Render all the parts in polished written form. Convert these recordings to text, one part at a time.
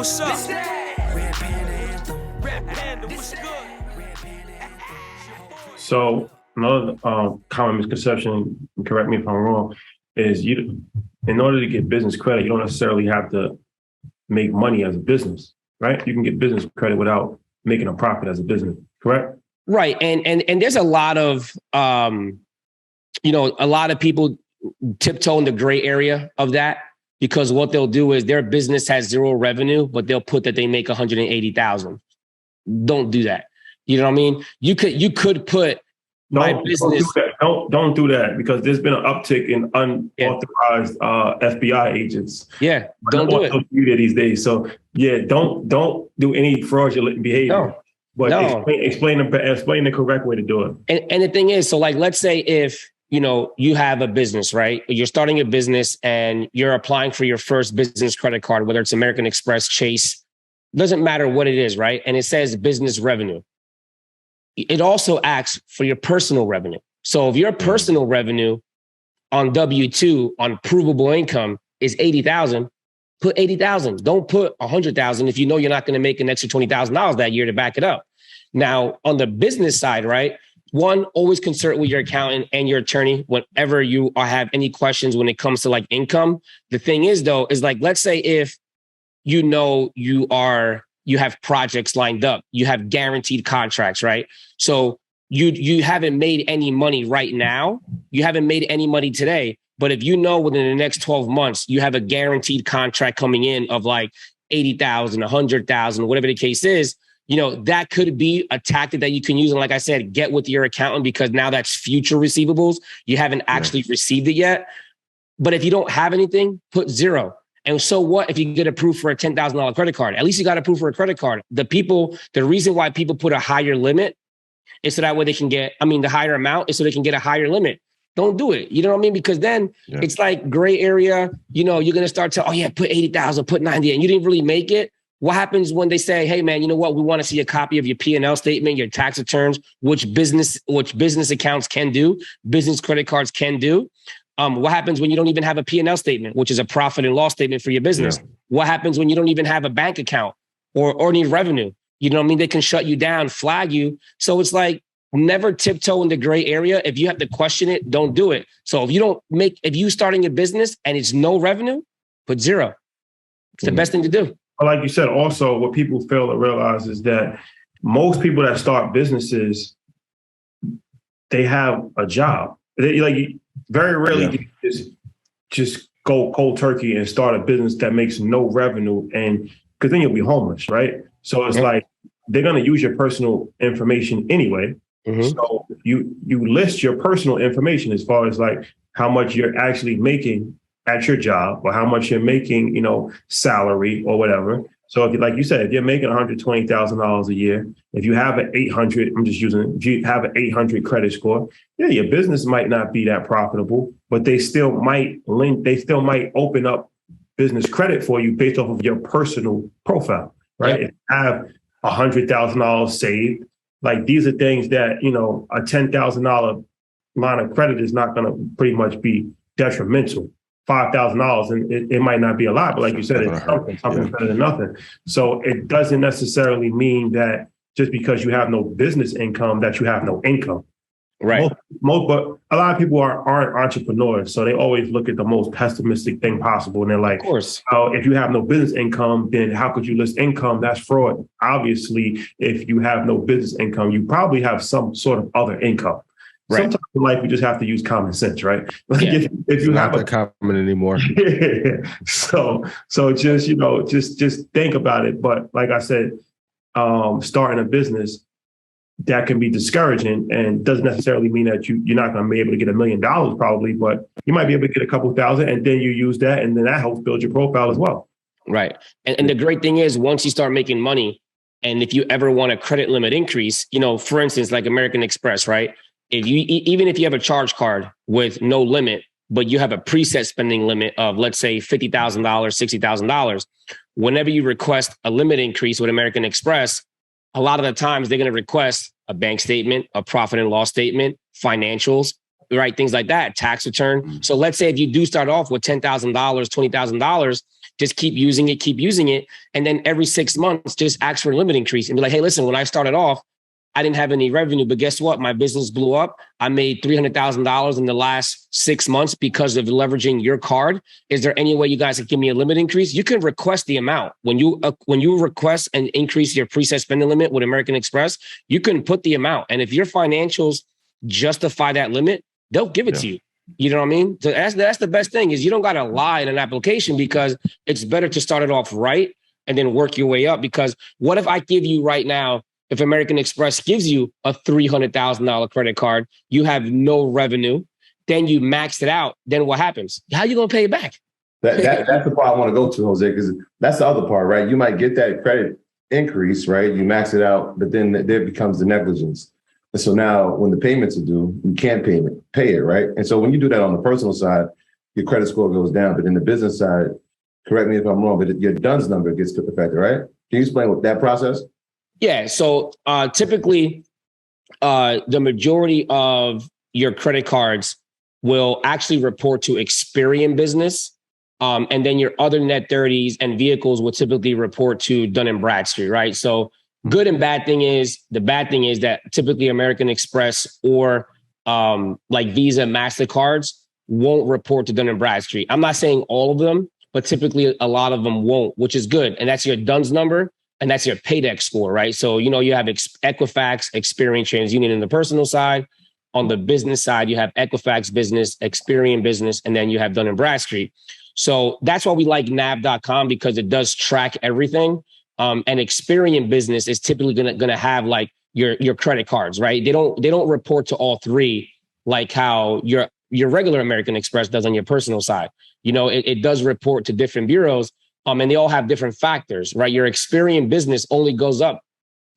what's up? Red Panda Anthem. Red Panda, what's good? So another common misconception, and correct me if I'm wrong, is in order to get business credit, you don't necessarily have to make money as a business, right? You can get business credit without making a profit as a business, correct? Right. And there's a lot of, a lot of people tiptoe in the gray area of that, because what they'll do is their business has zero revenue, but they'll put that they make 180,000. Don't do that. You know what I mean? You could put my business. Don't do that, because there's been an uptick in unauthorized FBI agents. Yeah, don't do it these days. So yeah, don't do any fraudulent behavior. But explain the correct way to do it. And the thing is, so like, let's say if you have a business, right? You're starting a business and you're applying for your first business credit card, whether it's American Express, Chase, doesn't matter what it is, right? And it says business revenue. It also asks for your personal revenue. So if your personal revenue on W-2 on provable income is 80,000, put 80,000. Don't put 100,000 if you know you're not going to make an extra $20,000 that year to back it up. Now, on the business side, right? One, always consult with your accountant and your attorney whenever you have any questions when it comes to like income. The thing is, though, is like, let's say if you have projects lined up, you have guaranteed contracts, right? So you haven't made any money right now. You haven't made any money today. But if you know within the next 12 months, you have a guaranteed contract coming in of like 80,000, 100,000, whatever the case is, that could be a tactic that you can use. And like I said, get with your accountant, because now that's future receivables. You haven't actually received it yet. But if you don't have anything, put zero. And so what if you get approved for a $10,000 credit card? At least you got approved for a credit card. The reason why people put a higher limit is so that way they can get, the higher amount is so they can get a higher limit. Don't do it. You know what I mean? Because then it's like gray area. You're going to start to, put 80,000, put 90, and you didn't really make it. What happens when they say, hey, man, you know what? We want to see a copy of your P&L statement, your tax returns, which business accounts can do, business credit cards can do. What happens when you don't even have a P&L statement, which is a profit and loss statement for your business? Yeah. What happens when you don't even have a bank account or need revenue? You know what I mean? They can shut you down, flag you. So it's like, never tiptoe in the gray area. If you have to question it, don't do it. So if you starting a business and it's no revenue, put zero. It's the best thing to do. But like you said, also what people fail to realize is that most people that start businesses, they have a job. Very rarely just go cold turkey and start a business that makes no revenue, and because then you'll be homeless, right? So it's like they're going to use your personal information anyway. Mm-hmm. So you list your personal information as far as like how much you're actually making at your job or how much you're making, salary or whatever. So if, like you said, if you're making $120,000 a year, if you have an 800, if you have an 800 credit score, your business might not be that profitable, but they still might open up business credit for you based off of your personal profile, right? Yep. If you have $100,000 saved, like these are things that, a $10,000 line of credit is not going to pretty much be detrimental. $5,000 and it might not be a lot, but like you said, it's something better than nothing. So it doesn't necessarily mean that just because you have no business income that you have no income. Right. But a lot of people aren't entrepreneurs, so they always look at the most pessimistic thing possible, and they're like, "Of course, if you have no business income, then how could you list income? That's fraud." Obviously, if you have no business income, you probably have some sort of other income. Right. Sometimes in life, you just have to use common sense, right? Like if you have not that common anymore. So just think about it. But like I said, starting a business that can be discouraging and doesn't necessarily mean that you're not going to be able to get $1 million probably, but you might be able to get a couple thousand, and then you use that, and then that helps build your profile as well. Right. And the great thing is, once you start making money, and if you ever want a credit limit increase, for instance, like American Express, right? Even if you have a charge card with no limit, but you have a preset spending limit of, let's say, $50,000, $60,000, whenever you request a limit increase with American Express, a lot of the times they're going to request a bank statement, a profit and loss statement, financials, right? Things like that, tax return. So let's say if you do start off with $10,000, $20,000, just keep using it. And then every 6 months, just ask for a limit increase and be like, hey, listen, when I started off, I didn't have any revenue, but guess what? My business blew up. I made $300,000 in the last 6 months because of leveraging your card. Is there any way you guys can give me a limit increase? You can request the amount. When you request and increase your preset spending limit with American Express, you can put the amount. And if your financials justify that limit, they'll give it to you. You know what I mean? So that's the best thing is you don't got to lie in an application because it's better to start it off right and then work your way up. Because what if I give you right now, if American Express gives you a $300,000 credit card, you have no revenue, then you maxed it out, then what happens? How are you going to pay it back? That's the part I want to go to, Jose, because that's the other part, right? You might get that credit increase, right? You max it out, but then there becomes the negligence. And so now when the payments are due, you can't pay it, right? And so when you do that on the personal side, your credit score goes down. But in the business side, correct me if I'm wrong, but your DUNS number gets affected, right? Can you explain what that process? Yeah. So typically, the majority of your credit cards will actually report to Experian Business. And then your other net 30s and vehicles will typically report to Dun & Bradstreet, right? So good and bad thing is, the bad thing is that typically American Express or like Visa, MasterCards won't report to Dun & Bradstreet. I'm not saying all of them, but typically a lot of them won't, which is good. And that's your DUNS number. And that's your paydex score, right? So, you know, you have Equifax, Experian, TransUnion in the personal side. On the business side, you have Equifax Business, Experian Business, and then you have Dun & Bradstreet. So that's why we like nav.com because it does track everything. And Experian Business is typically gonna have like your credit cards, right? They don't report to all three like how your regular American Express does on your personal side. You know, it does report to different bureaus. And they all have different factors, right? Your Experian Business only goes up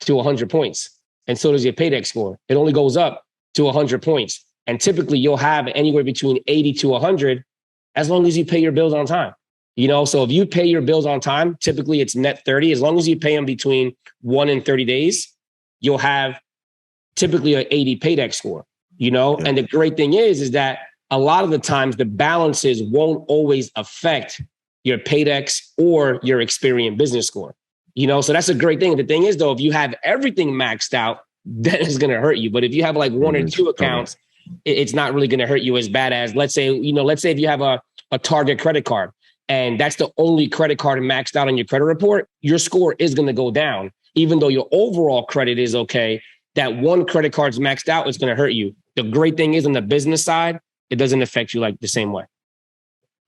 to 100 points. And so does your paydex score. It only goes up to 100 points. And typically you'll have anywhere between 80 to 100 as long as you pay your bills on time. You know, so if you pay your bills on time, typically it's net 30. As long as you pay them between 1 and 30 days, you'll have typically an 80 paydex score, you know? Yeah. And the great thing is that a lot of the times the balances won't always affect your paydex or your Experian Business score, you know? So that's a great thing. The thing is though, if you have everything maxed out, then it's going to hurt you. But if you have like one or two accounts, it's not really going to hurt you as bad as, let's say if you have a Target credit card and that's the only credit card maxed out on your credit report, your score is going to go down. Even though your overall credit is okay, that one credit card's maxed out, it's going to hurt you. The great thing is on the business side, it doesn't affect you like the same way.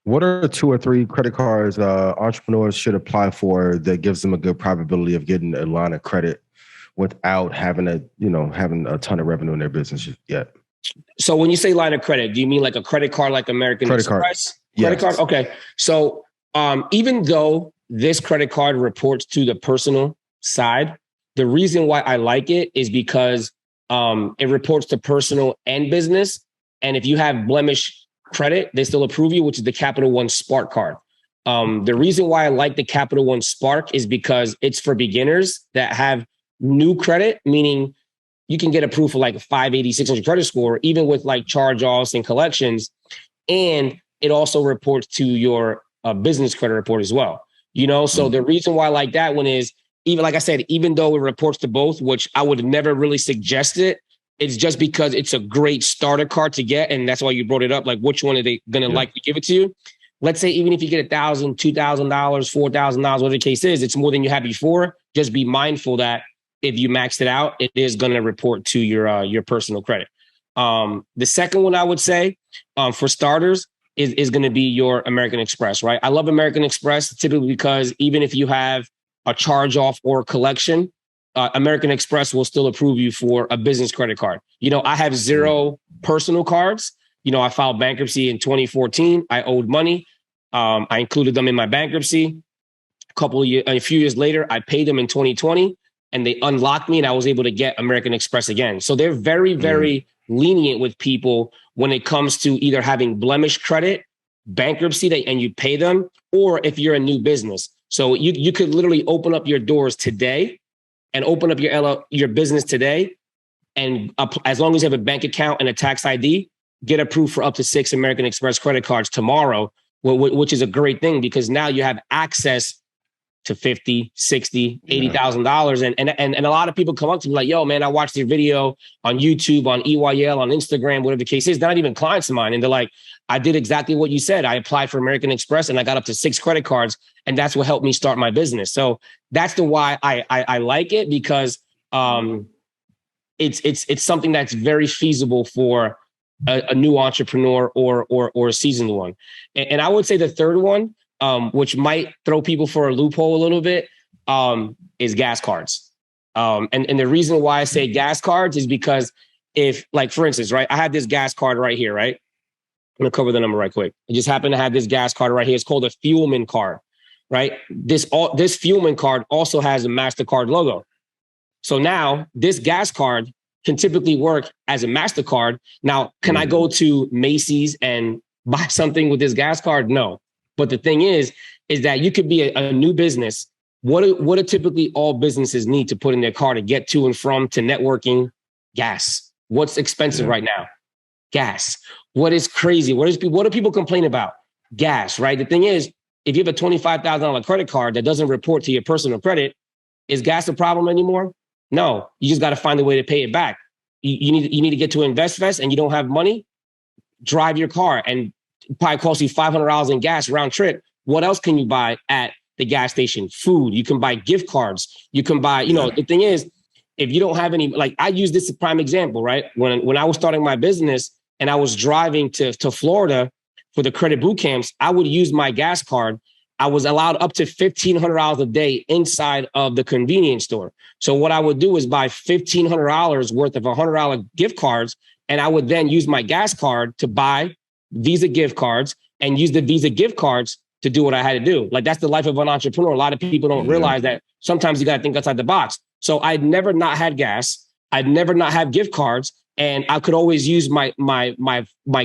What are 2 or 3 credit cards entrepreneurs should apply for that gives them a good probability of getting a line of credit without having a ton of revenue in their business yet? So when you say line of credit, do you mean like a credit card like American Express? Credit card? Okay. So even though this credit card reports to the personal side, the reason why I like it is because it reports to personal and business. And if you have blemish credit, they still approve you, which is the Capital One Spark card. The reason why I like the Capital One Spark is because it's for beginners that have new credit, meaning you can get approved for like a 580, 600 credit score, even with like charge-offs and collections. And it also reports to your business credit report as well. You know, so the reason why I like that one is, even like I said, even though it reports to both, which I would never really suggest it, it's just because it's a great starter card to get. And that's why you brought it up. Like, which one are they going to likely give it to you? Let's say, even if you get $1,000, $2,000, $4,000, whatever the case is, it's more than you had before. Just be mindful that if you maxed it out, it is going to report to your personal credit. The second one I would say for starters is going to be your American Express, right? I love American Express typically because even if you have a charge off or a collection, American Express will still approve you for a business credit card. You know, I have 0 personal cards. You know, I filed bankruptcy in 2014. I owed money. I included them in my bankruptcy. A few years later, I paid them in 2020 and they unlocked me and I was able to get American Express again. So they're very, very lenient with people when it comes to either having blemish credit, bankruptcy, and you pay them, or if you're a new business. So you could literally open up your doors today and open up your business today. And as long as you have a bank account and a tax ID, get approved for up to 6 American Express credit cards tomorrow, which is a great thing because now you have access to $50, $60, $80,000. And a lot of people come up to me like, yo, man, I watched your video on YouTube, on EYL, on Instagram, whatever the case is. They're not even clients of mine. And they're like, I did exactly what you said. I applied for American Express and I got up to 6 credit cards. And that's what helped me start my business. So that's the why I like it, because it's something that's very feasible for a new entrepreneur or a seasoned one. And I would say the third one, which might throw people for a loophole a little bit, is gas cards. And the reason why I say gas cards is because if, like, for instance, right, I have this gas card right here, right? I'm gonna cover the number right quick. I just happen to have this gas card right here. It's called a Fuelman card, right? This Fuelman card also has a MasterCard logo. So now this gas card can typically work as a MasterCard. Now, can I go to Macy's and buy something with this gas card? No. But the thing is that you could be a new business. What do typically all businesses need to put in their car to get to and from to networking? Gas. What's expensive right now? Gas. What is crazy? What do people complain about? Gas, right? The thing is, if you have a $25,000 credit card that doesn't report to your personal credit, is gas a problem anymore? No. You just got to find a way to pay it back. You need to get to InvestFest and you don't have money. Drive your car and probably cost you $500 in gas round trip. What else can you buy at the gas station? Food. You can buy gift cards. You can buy, the thing is, if you don't have any, like I use this as a prime example, right? When I was starting my business and I was driving to Florida for the credit boot camps, I would use my gas card. I was allowed up to $1,500 a day inside of the convenience store. So what I would do is buy $1,500 worth of $100 gift cards. And I would then use my gas card to buy Visa gift cards and use the Visa gift cards to do what I had to do. Like, that's the life of an entrepreneur. A lot of people don't realize that sometimes you got to think outside the box. So I'd never not had gas. I'd never not have gift cards. And I could always use my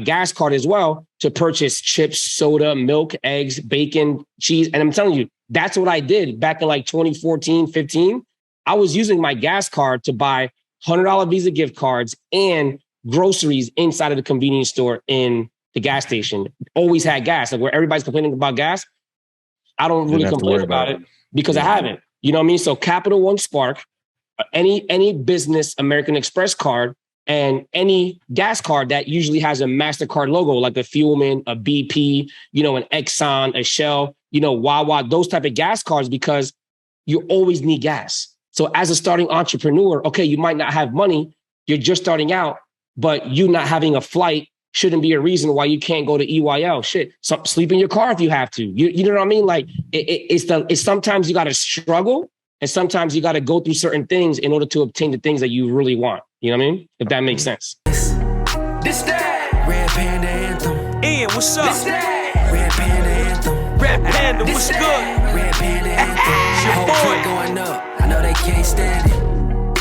gas card as well to purchase chips, soda, milk, eggs, bacon, cheese. And I'm telling you, that's what I did back in like 2014, 15. I was using my gas card to buy $100 Visa gift cards and groceries inside of the convenience store in the gas station. Always had gas. Like, where everybody's complaining about gas, I don't really complain about it because I haven't. You know what I mean? So Capital One Spark, any business American Express card, and any gas card that usually has a MasterCard logo, like a Fuelman, a BP, an Exxon, a Shell, Wawa, those type of gas cards, because you always need gas. So as a starting entrepreneur, okay, you might not have money, you're just starting out, but you not having a flight shouldn't be a reason why you can't go to EYL. Shit, sleep in your car if you have to. You know what I mean? Like, it's sometimes you got to struggle, and sometimes you got to go through certain things in order to obtain the things that you really want. You know what I mean? If that makes sense. This that Red Panda Anthem. Ian, what's up? This that Red Panda Anthem. Red Panda, what's good? Red Panda Anthem. Your boy going up. I know they can't stand it.